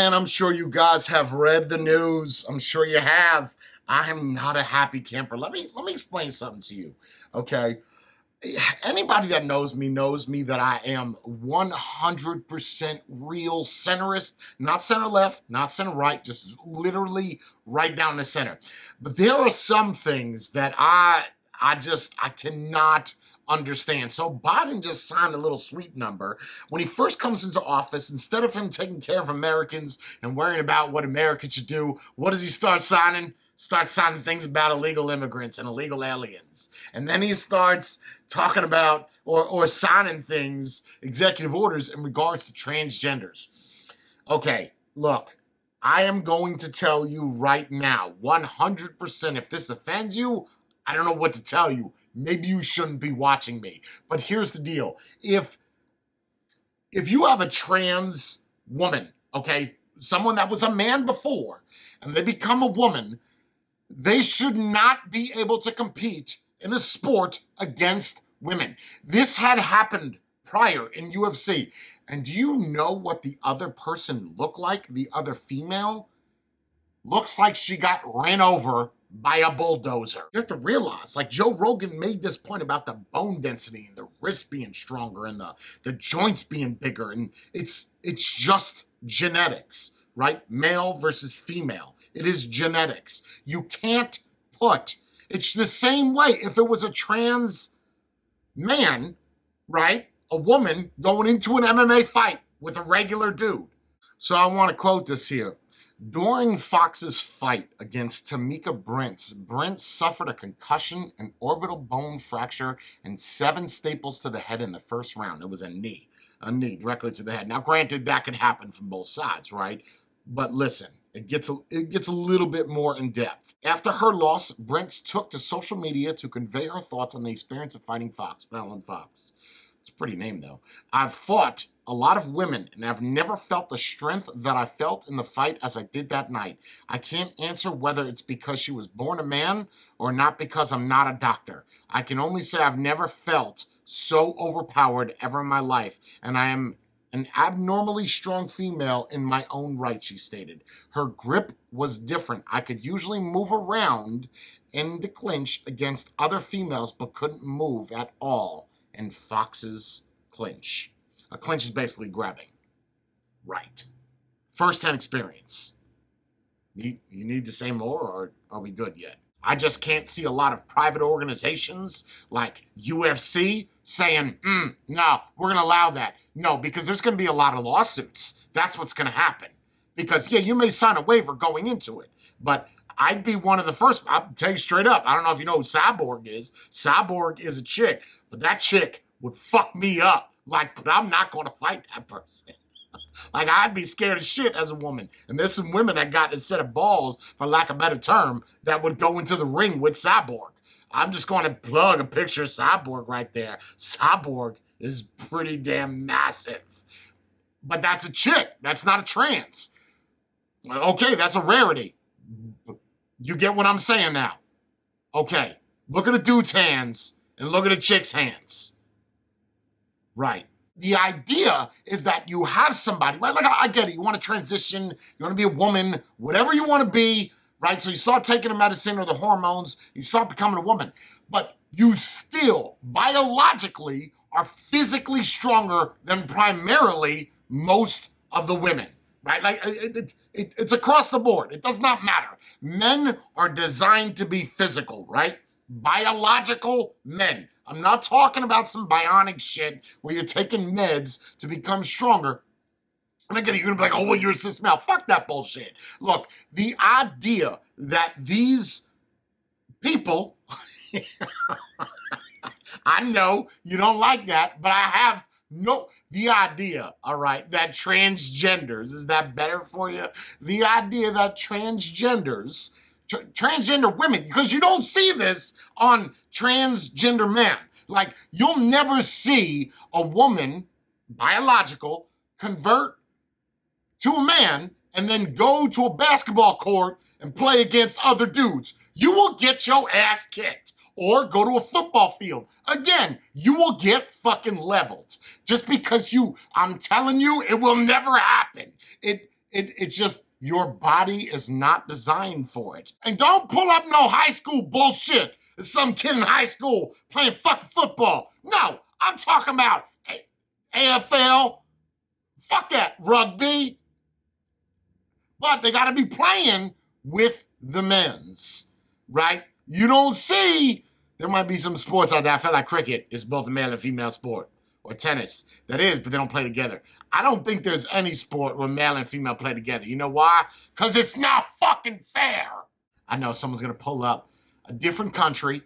man, I'm sure you guys have read the news. I'm sure you have. I am not a happy camper. Let me explain something to you. Okay. Anybody that knows me that I am 100% real centerist, not center left, not center right, just literally right down the center. But there are some things that I cannot understand. So Biden just signed a little sweet number. When he first comes into office, instead of him taking care of Americans and worrying about what America should do, what does he start signing? Start signing things about illegal immigrants and illegal aliens. And then he starts talking about or signing things, executive orders in regards to transgenders. Okay, look, I am going to tell you right now, 100%, if this offends you, I don't know what to tell you. Maybe you shouldn't be watching me. But here's the deal. If you have a trans woman, okay, someone that was a man before, and they become a woman, they should not be able to compete in a sport against women. This had happened prior in UFC. And do you know what the other person looked like? The other female? Looks like she got ran over by a bulldozer. You have to realize, like Joe Rogan made this point about the bone density and the wrist being stronger and the joints being bigger. And it's just genetics, right? Male versus female. It is genetics. You can't it's the same way if it was a trans man, right? A woman going into an MMA fight with a regular dude. So I want to quote this here. During Fox's fight against Tamika Brent suffered a concussion, an orbital bone fracture, and 7 staples to the head in the first round. It was a knee directly to the head. Now, granted, that could happen from both sides, right? But listen, it gets a little bit more in depth. After her loss, Brent took to social media to convey her thoughts on the experience of fighting Fallon Fox. It's a pretty name, though. I've fought a lot of women, and I've never felt the strength that I felt in the fight as I did that night. I can't answer whether it's because she was born a man or not because I'm not a doctor. I can only say I've never felt so overpowered ever in my life, and I am an abnormally strong female in my own right, she stated. Her grip was different. I could usually move around in the clinch against other females, but couldn't move at all in Fox's clinch. A clinch is basically grabbing. Right. First-hand experience. You need to say more, or are we good yet? I just can't see a lot of private organizations like UFC saying, no, we're going to allow that. No, because there's going to be a lot of lawsuits. That's what's going to happen. Because, yeah, you may sign a waiver going into it, but I'd be one of the first. I'll tell you straight up, I don't know if you know who Cyborg is. Cyborg is a chick, but that chick would fuck me up. But I'm not going to fight that person. I'd be scared of shit as a woman. And there's some women that got a set of balls, for lack of a better term, that would go into the ring with Cyborg. I'm just going to plug a picture of Cyborg right there. Cyborg is pretty damn massive. But that's a chick. That's not a trans. Okay, that's a rarity. You get what I'm saying now. Okay, look at the dude's hands and look at the chick's hands. Right. The idea is that you have somebody, right? I get it. You want to transition. You want to be a woman, whatever you want to be, right? So you start taking the medicine or the hormones. You start becoming a woman. But you still, biologically, are physically stronger than primarily most of the women, right? It's across the board. It does not matter. Men are designed to be physical, right? Biological men. I'm not talking about some bionic shit where you're taking meds to become stronger. And again, you're going to be like, oh, well, you're a cis male. Fuck that bullshit. Look, the idea that these people, I know you don't like that, but the idea, all right, that transgenders, is that better for you? The idea that transgenders, transgender women, because you don't see this on transgender men. You'll never see a woman, biological, convert to a man and then go to a basketball court and play against other dudes. You will get your ass kicked. Or go to a football field. Again, you will get fucking leveled. Just because I'm telling you, it will never happen. It's just your body is not designed for it. And don't pull up no high school bullshit. It's some kid in high school playing fucking football. No, I'm talking about AFL. Fuck that, rugby. But they got to be playing with the men's, right? You don't see, there might be some sports out there. I feel like cricket is both a male and female sport. Or tennis. That is, but they don't play together. I don't think there's any sport where male and female play together. You know why? Because it's not fucking fair. I know someone's going to pull up a different country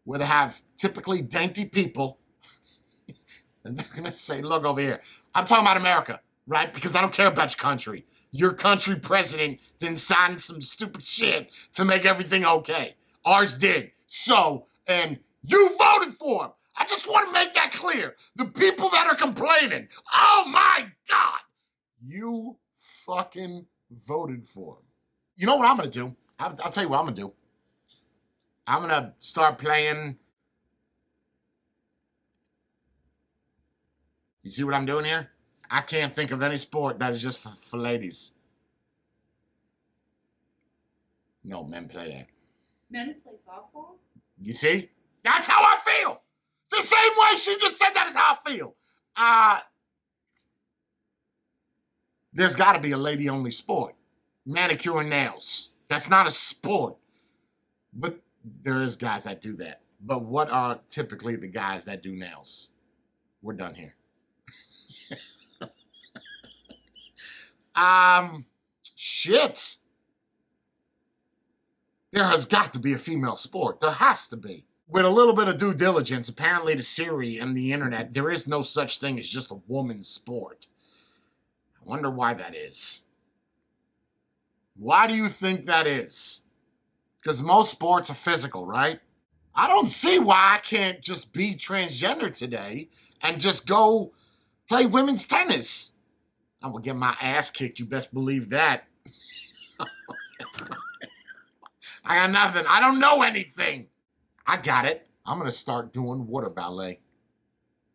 where they have typically dainty people. And they're going to say, look over here. I'm talking about America, right? Because I don't care about your country. Your country president didn't sign some stupid shit to make everything okay. Ours did. So, and you voted for him. I just want to make that clear. The people that are complaining, oh my God, you fucking voted for him. You know what I'm going to do? I'll tell you what I'm going to do. I'm going to start playing. You see what I'm doing here? I can't think of any sport that is just for ladies. No, men play that. Men play softball? You see? That's how I feel. The same way she just said that is how I feel. There's got to be a lady-only sport. Manicure and nails. That's not a sport. But there is guys that do that. But what are typically the guys that do nails? We're done here. Shit. There has got to be a female sport. There has to be. With a little bit of due diligence, apparently to Siri and the internet, there is no such thing as just a woman's sport. I wonder why that is. Why do you think that is? Because most sports are physical, right? I don't see why I can't just be transgender today and just go play women's tennis. I'm going to get my ass kicked, you best believe that. I got nothing. I don't know anything. I got it. I'm going to start doing water ballet.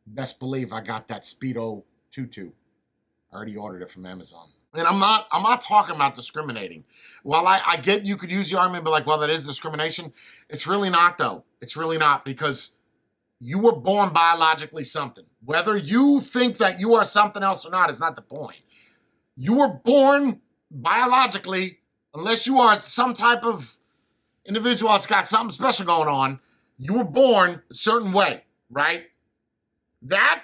Best believe I got that Speedo tutu. I already ordered it from Amazon. And I'm not talking about discriminating. While I get you could use the argument, but like, well, that is discrimination. It's really not, though. It's really not, because you were born biologically something. Whether you think that you are something else or not is not the point. You were born biologically, unless you are some type of individual that's got something special going on, you were born a certain way, right? That,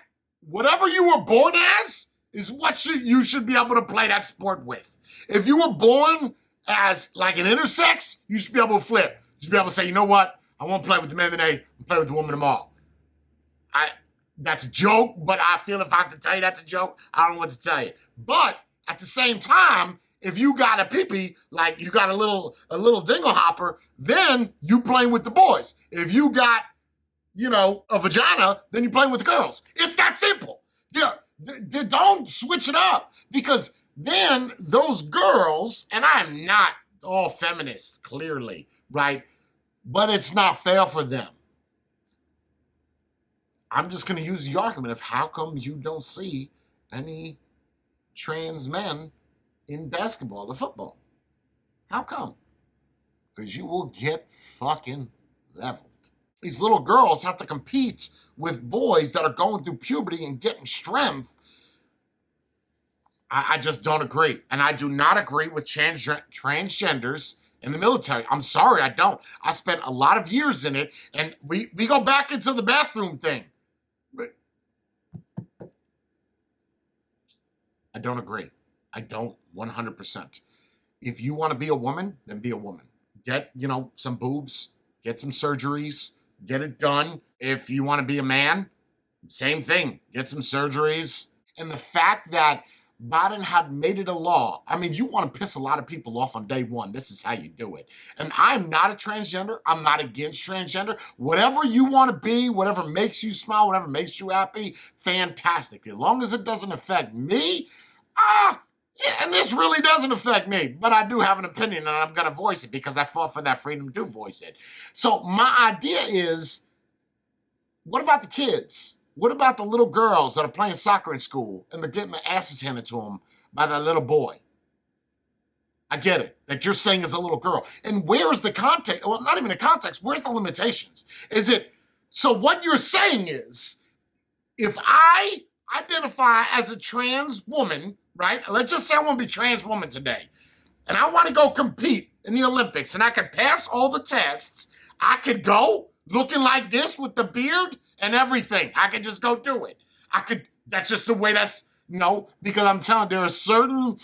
whatever you were born as, is what you should be able to play that sport with. If you were born as like an intersex, you should be able to flip. You should be able to say, you know what? I won't play with the men today, I'll play with the women tomorrow. That's a joke, but I feel if I have to tell you that's a joke, I don't know what to tell you. But at the same time, if you got a pee-pee, like you got a little dingle hopper, then you playing with the boys. If you got, a vagina, then you playing with the girls. It's that simple. Don't switch it up, because then those girls, and I'm not all feminist, clearly, right? But it's not fair for them. I'm just going to use the argument of how come you don't see any trans men in basketball or football? How come? Because you will get fucking leveled. These little girls have to compete with boys that are going through puberty and getting strength. I just don't agree. And I do not agree with transgenders in the military. I'm sorry, I don't. I spent a lot of years in it, and we go back into the bathroom thing. I don't agree. I don't 100%. If you want to be a woman, then be a woman. Get, some boobs, get some surgeries, get it done. If you want to be a man, same thing. Get some surgeries. And the fact that Biden had made it a law, you want to piss a lot of people off on day one. This is how you do it. And I'm not a transgender. I'm not against transgender. Whatever you want to be, whatever makes you smile, whatever makes you happy, fantastic. As long as it doesn't affect me, and this really doesn't affect me, but I do have an opinion, and I'm going to voice it because I fought for that freedom to voice it. So my idea is, what about the kids? What about the little girls that are playing soccer in school and they're getting their asses handed to them by that little boy? I get it. That you're saying as a little girl. And where's the context? Well, not even the context. Where's the limitations? Is it, so what you're saying is, if I identify as a trans woman, right? Let's just say I want to be trans woman today, and I want to go compete in the Olympics, and I could pass all the tests. I could go looking like this with the beard and everything. I could just go do it. That's just the way because I'm telling you, there are certain,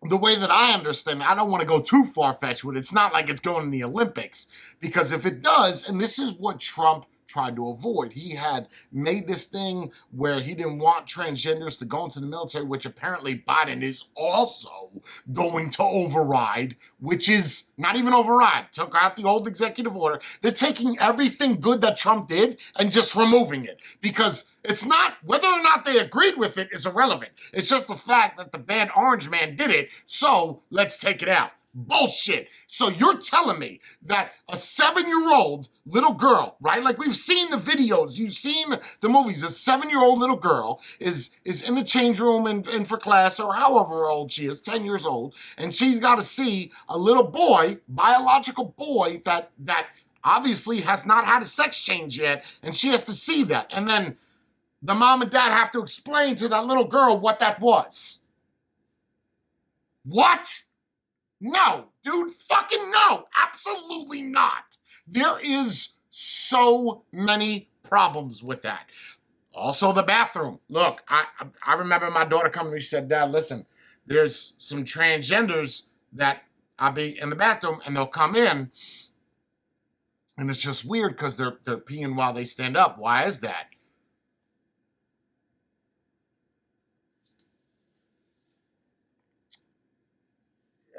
the way that I understand it, I don't want to go too far-fetched with it. It's not like it's going in the Olympics, because if it does, and this is what Trump tried to avoid. He had made this thing where he didn't want transgenders to go into the military, which apparently Biden is also going to override, which is not even override. Took out the old executive order. They're taking everything good that Trump did and just removing it, because it's not, whether or not they agreed with it is irrelevant. It's just the fact that the bad orange man did it, so let's take it out. Bullshit. So you're telling me that a 7-year-old little girl, right? Like, we've seen the videos, you've seen the movies. A 7-year-old little girl is in the change room and for class, or however old she is, 10 years old, and she's got to see a little boy, biological boy, that obviously has not had a sex change yet, and she has to see that. And then the mom and dad have to explain to that little girl what that was. What? No, dude, fucking no. Absolutely not. There is so many problems with that. Also, the bathroom. Look, I remember my daughter coming to me, she said, Dad, listen, there's some transgenders that I'll be in the bathroom and they'll come in, and it's just weird because they're peeing while they stand up. Why is that?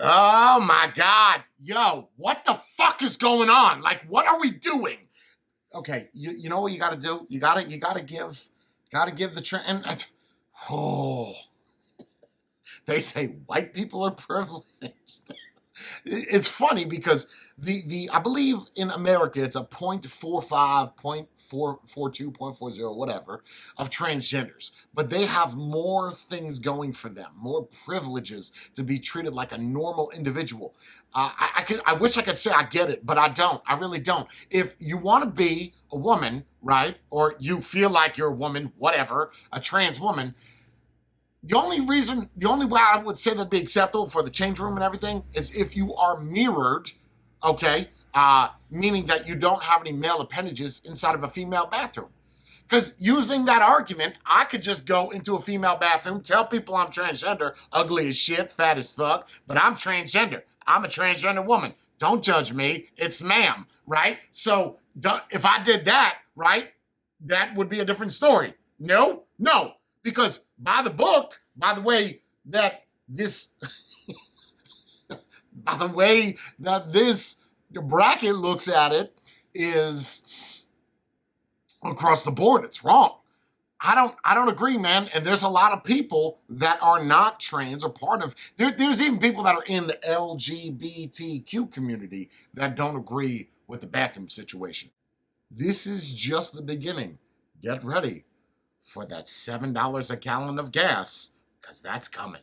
Oh my God. Yo, what the fuck is going on? Like, what are we doing? Okay, you know what you gotta do? You gotta give the oh, they say white people are privileged. It's funny because I believe in America it's a 0.45, 0.442, 0.40, whatever, of transgenders. But they have more things going for them, more privileges to be treated like a normal individual. I wish I could say I get it, but I don't. I really don't. If you want to be a woman, right, or you feel like you're a woman, whatever, a trans woman, the only way I would say that'd be acceptable for the change room and everything is if you are mirrored, okay, meaning that you don't have any male appendages inside of a female bathroom. Because using that argument, I could just go into a female bathroom, tell people I'm transgender, ugly as shit, fat as fuck, but I'm transgender. I'm a transgender woman. Don't judge me. It's ma'am, right? So if I did that, right, that would be a different story. No. Because by the book, by the way that this bracket looks at it, is across the board, it's wrong. I don't agree, man. And there's a lot of people that are not trans or part of, there's even people that are in the LGBTQ community that don't agree with the bathroom situation. This is just the beginning. Get ready for that $7 a gallon of gas, because that's coming.